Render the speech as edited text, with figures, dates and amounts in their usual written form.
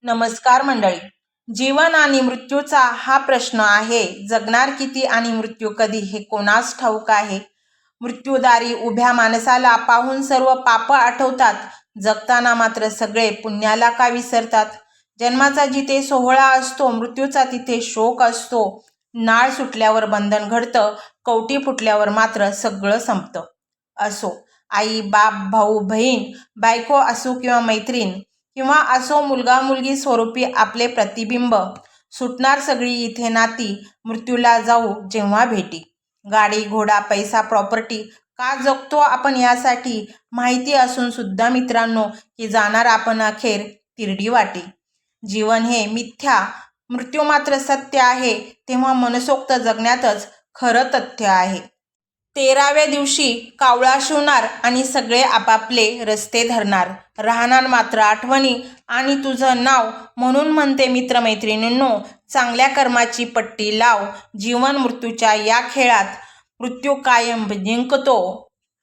नमस्कार मंडळी. जीवन आणि मृत्यूचा हा प्रश्न आहे. जगणार किती आणि मृत्यू कधी हे कोणास ठाऊक आहे. मृत्यूदारी उभ्या माणसाला पाहून सर्व पाप आठवतात. जगताना मात्र सगळे पुण्याला का विसरतात. जन्माचा जिथे सोहळा असतो, मृत्यूचा तिथे शोक असतो. नाळ सुटल्यावर बंधन घडतं, कवटी फुटल्यावर मात्र सगळं संपतं. असो आई बाप भाऊ बहीण, बायको असो किंवा मैत्रीण, किंवा असो मुलगा मुलगी स्वरूपी आपले प्रतिबिंब, सुटणार सगळी इथे नाती मृत्यूला जाऊ जेव्हा भेटी. गाडी घोडा पैसा प्रॉपर्टी का जगतो आपण यासाठी, माहिती असून सुद्धा मित्रांनो की जाणार आपण अखेर तिरडी वाटी. जीवन हे मिथ्या, मृत्यू मात्र सत्य आहे, तेव्हा मनसोक्त जगण्यातच खरं तथ्य आहे. 13व्या दिवशी कावळा शिवणार आणि सगळे आपापले रस्ते धरणार. राहणार मात्र आठवणी आणि तुझं नाव. म्हणून म्हणते मित्रमैत्रिणींनो, चांगल्या कर्माची पट्टी लाव. जीवन मृत्यूच्या या खेळात मृत्यू कायम जिंकतो.